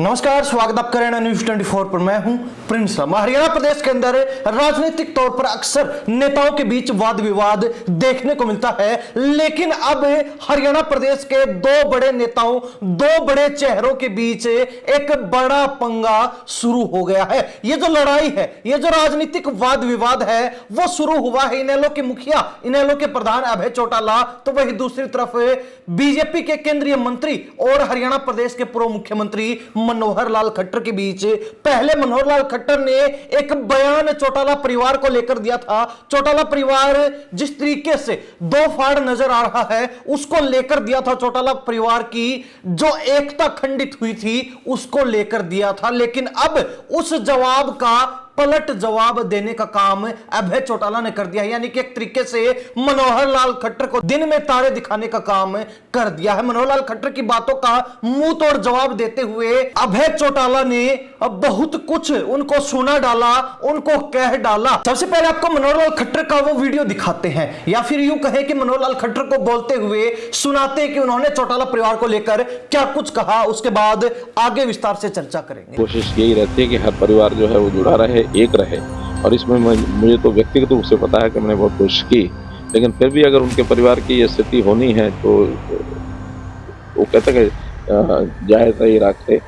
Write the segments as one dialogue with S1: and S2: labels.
S1: नमस्कार, स्वागत आप कर रहे हैं न्यूज 24 पर। मैं हूं प्रिंस शर्मा। हरियाणा प्रदेश के अंदर राजनीतिक तौर पर अक्सर नेताओं के बीच वाद विवाद देखने को मिलता है, लेकिन अब हरियाणा प्रदेश के दो बड़े नेताओं, दो बड़े चेहरों के बीच एक बड़ा पंगा शुरू हो गया है। ये जो लड़ाई है, ये जो राजनीतिक वाद विवाद है, वो शुरू हुआ है इनेलो के मुखिया, इनेलो के प्रधान अभय चौटाला, तो वही दूसरी तरफ बीजेपी के केंद्रीय मंत्री और हरियाणा प्रदेश के पूर्व मुख्यमंत्री मनोहर लाल खट्टर के बीच। पहले मनोहर लाल खट्टर ने एक बयान चौटाला परिवार को लेकर दिया था। चौटाला परिवार जिस तरीके से दो फाड़ नजर आ रहा है, उसको लेकर दिया था। चौटाला परिवार की जो एकता खंडित हुई थी, उसको लेकर दिया था। लेकिन अब उस जवाब का पलट जवाब देने का काम अभय चौटाला ने कर दिया है, यानी कि एक तरीके से मनोहर लाल खट्टर को दिन में तारे दिखाने का काम कर दिया है। मनोहर लाल खट्टर की बातों का मुंह तोड़ जवाब देते हुए अभय चौटाला ने अब बहुत कुछ उनको सुना डाला, उनको कह डाला। सबसे पहले आपको मनोहर लाल खट्टर का वो वीडियो दिखाते हैं, या फिर यूं कहें कि मनोहर लाल खट्टर को बोलते हुए सुनाते हैं कि उन्होंने चौटाला परिवार को लेकर क्या कुछ कहा। उसके बाद आगे विस्तार से चर्चा करेंगे।
S2: कोशिश यही रहती है कि हर परिवार जो है वो जुड़ा रहे, एक रहे, और इसमें मुझे तो व्यक्तिगत रूप से पता है कि मैंने बहुत कोशिश की, लेकिन फिर भी अगर उनके परिवार की ये स्थिति होनी है तो वो कहते हैं कि जाए सही रखे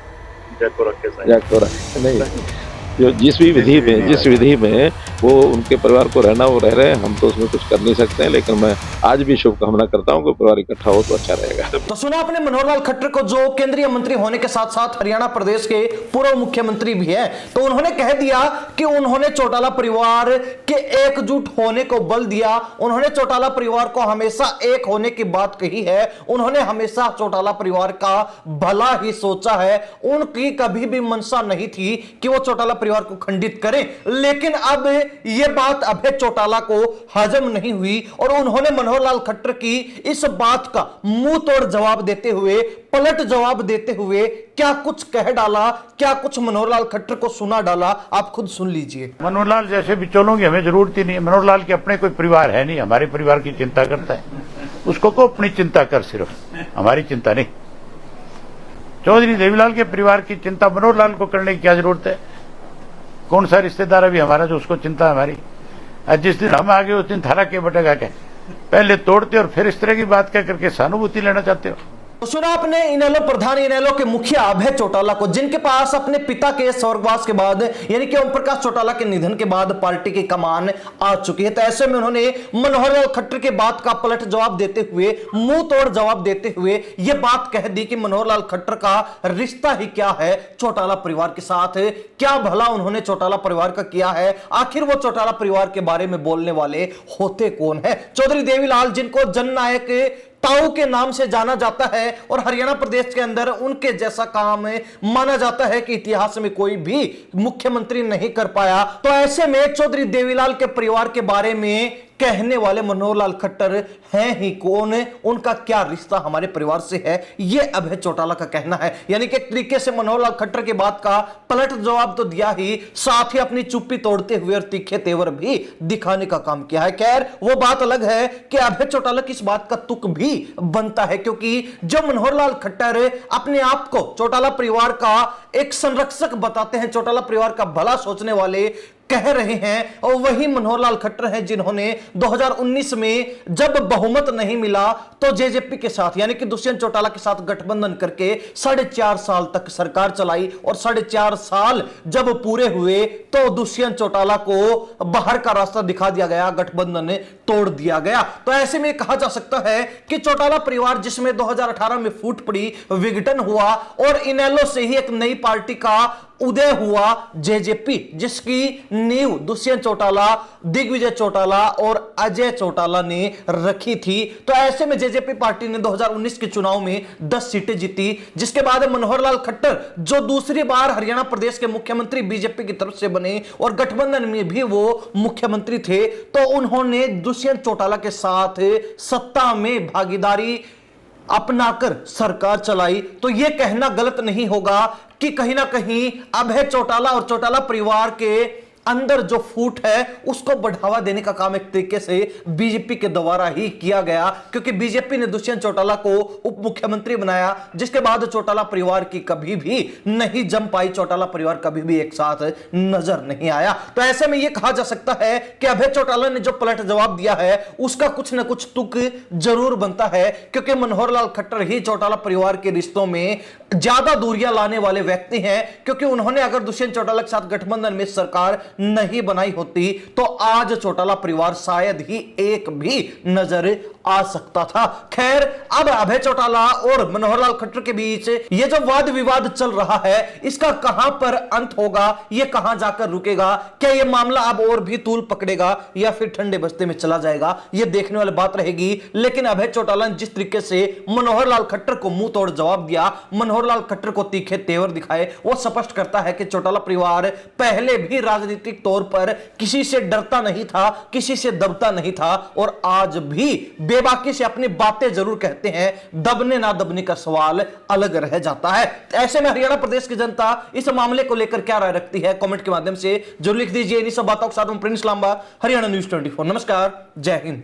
S2: नहीं, जो जिस विधि में वो उनके परिवार को रहना वो रह रहे हैं, हम तो उसमें कुछ कर नहीं सकते हैं। लेकिन मैं आज भी शुभकामना करता हूं कि परिवार इकट्ठा हो तो अच्छा रहेगा।
S1: तो सुना आपने मनोहर लाल खट्टर को, जो केंद्रीय मंत्री होने के साथ साथ हरियाणा प्रदेश के पूर्व मुख्यमंत्री भी हैं। तो उन्होंने कह दिया कि उन्होंने चौटाला परिवार के एकजुट होने को बल दिया। उन्होंने चौटाला परिवार को हमेशा एक होने की बात कही है। उन्होंने हमेशा चौटाला परिवार का भला ही सोचा है। उनकी कभी भी मंशा नहीं थी कि वो चौटाला परिवार को खंडित करें। लेकिन अब यह बात अभय चौटाला को हजम नहीं हुई और उन्होंने मनोहर लाल खट्टर की इस बात का मुंह तोड़ जवाब देते हुए, पलट जवाब देते हुए क्या कुछ कह डाला, क्या कुछ मनोहर लाल खट्टर को सुना डाला, आप खुद सुन लीजिए।
S3: मनोहर लाल जैसे बिचौलों की हमें जरूरत ही नहीं है। मनोहर लाल के अपने कोई परिवार है नहीं, हमारे परिवार की चिंता करता है। उसको को अपनी चिंता कर, सिर्फ हमारी चिंता नहीं। चौधरी देवीलाल के परिवार की चिंता मनोहर लाल को करने की क्या जरूरत है? कौन सा रिश्तेदार अभी हमारा जो उसको चिंता है हमारी? जिस दिन हम आगे उस दिन थारा के बटेगा क्या? पहले तोड़ते और फिर इस तरह की बात कह करके सहानुभूति लेना चाहते हो।
S1: तो सुना आपने इनेलो प्रधान, इनेलो के मुखिया अभय चौटाला को, जिनके पास अपने पिता के स्वर्गवास के बाद, यानी कि ओम प्रकाश चौटाला के निधन के बाद पार्टी की कमान आ चुकी है। तो ऐसे में उन्होंने मनोहर लाल खट्टर के बात का पलट जवाब देते हुए, मुंह तोड़ जवाब देते हुए यह बात कह दी कि मनोहर लाल खट्टर का रिश्ता ही क्या है चौटाला परिवार के साथ, क्या भला उन्होंने चौटाला परिवार का किया है, आखिर वो चौटाला परिवार के बारे में बोलने वाले होते कौन है? चौधरी देवीलाल, जिनको जननायक ताऊ के नाम से जाना जाता है और हरियाणा प्रदेश के अंदर उनके जैसा काम माना जाता है कि इतिहास में कोई भी मुख्यमंत्री नहीं कर पाया। तो ऐसे में चौधरी देवीलाल के परिवार के बारे में कहने वाले मनोहर लाल खट्टर हैं ही कौन, उनका क्या रिश्ता हमारे परिवार से है, यह अभय चौटाला का कहना है। यानी कि एक तरीके से मनोहर लाल खट्टर की बात का पलट जवाब तो दिया ही, साथ ही अपनी चुप्पी तोड़ते हुए और तीखे तेवर भी दिखाने का काम किया है। खैर, वो बात अलग है कि अभय चौटाला की इस बात का तुक भी बनता है, क्योंकि जो मनोहर लाल खट्टर अपने आप को चौटाला परिवार का एक संरक्षक बताते हैं, चौटाला परिवार का भला सोचने वाले कह रहे हैं, और वही मनोहर लाल खट्टर हैं जिन्होंने 2019 में जब बहुमत नहीं मिला तो जेजेपी के साथ, यानी कि दुष्यंत चौटाला के साथ गठबंधन करके 4.5 साल तक सरकार चलाई, और 4.5 साल जब पूरे हुए तो दुष्यंत चौटाला को बाहर का रास्ता दिखा दिया गया, गठबंधन तोड़ दिया गया। तो ऐसे में कहा जा सकता है कि चौटाला परिवार, जिसमें 2018 में फूट पड़ी, विघटन हुआ और इनेलो से ही एक नई पार्टी का उदय हुआ, जेजेपी, जिसकी नींव दुष्यंत चौटाला, दिग्विजय चौटाला और अजय चौटाला ने रखी थी। तो ऐसे में जेजेपी पार्टी ने 2019 के चुनाव में 10 सीटें जीती, जिसके बाद मनोहर लाल खट्टर, जो दूसरी बार हरियाणा प्रदेश के मुख्यमंत्री बीजेपी की तरफ से बने और गठबंधन में भी वो मुख्यमंत्री थे, तो उन्होंने दुष्यंत चौटाला के साथ सत्ता में भागीदारी अपनाकर सरकार चलाई। तो यह कहना गलत नहीं होगा कि कहीं ना कहीं अभय चौटाला और चौटाला परिवार के अंदर जो फूट है उसको बढ़ावा देने का काम एक तरीके से बीजेपी के द्वारा ही किया गया, क्योंकि बीजेपी ने दुष्यंत चौटाला को उप मुख्यमंत्री बनाया, जिसके बाद चौटाला परिवार की कभी भी नहीं जम पाई, चौटाला परिवार कभी भी एक साथ नजर नहीं आया। तो ऐसे में यह कहा जा सकता है कि अभय चौटाला ने जो पलट जवाब दिया है उसका कुछ ना कुछ तुक जरूर बनता है, क्योंकि मनोहर लाल खट्टर ही चौटाला परिवार के रिश्तों में ज्यादा दूरियां लाने वाले व्यक्ति हैं, क्योंकि उन्होंने अगर दुष्यंत चौटाला के साथ गठबंधन में सरकार नहीं बनाई होती तो आज चौटाला परिवार शायद ही एक भी नजर आ सकता था। खैर, अब अभय चौटाला और मनोहर लाल खट्टर के बीच ये जो वाद विवाद चल रहा है इसका कहां पर अंत होगा, ये कहां जाकर रुकेगा, क्या ये मामला अब और भी तूल पकड़ेगा या फिर ठंडे बस्ते में चला जाएगा, ये देखने वाली बात रहेगी। लेकिन अभय चौटाला ने जिस तरीके से मनोहर लाल खट्टर को मुंह तोड़ जवाब दिया, मनोहर लाल खट्टर को तीखे तेवर दिखाए, वो स्पष्ट करता है कि चौटाला परिवार पहले भी राजनीतिक तौर पर किसी से डरता नहीं था, किसी से दबता नहीं था और आज भी बेबाकी से अपनी बातें जरूर कहते हैं। दबने ना दबने का सवाल अलग रह जाता है। ऐसे में हरियाणा प्रदेश की जनता इस मामले को लेकर क्या राय रखती है, कमेंट के माध्यम से जरूर लिख दीजिए। इन सब बातों के साथ प्रिंस लांबा, हरियाणा न्यूज 24। नमस्कार, जय हिंद।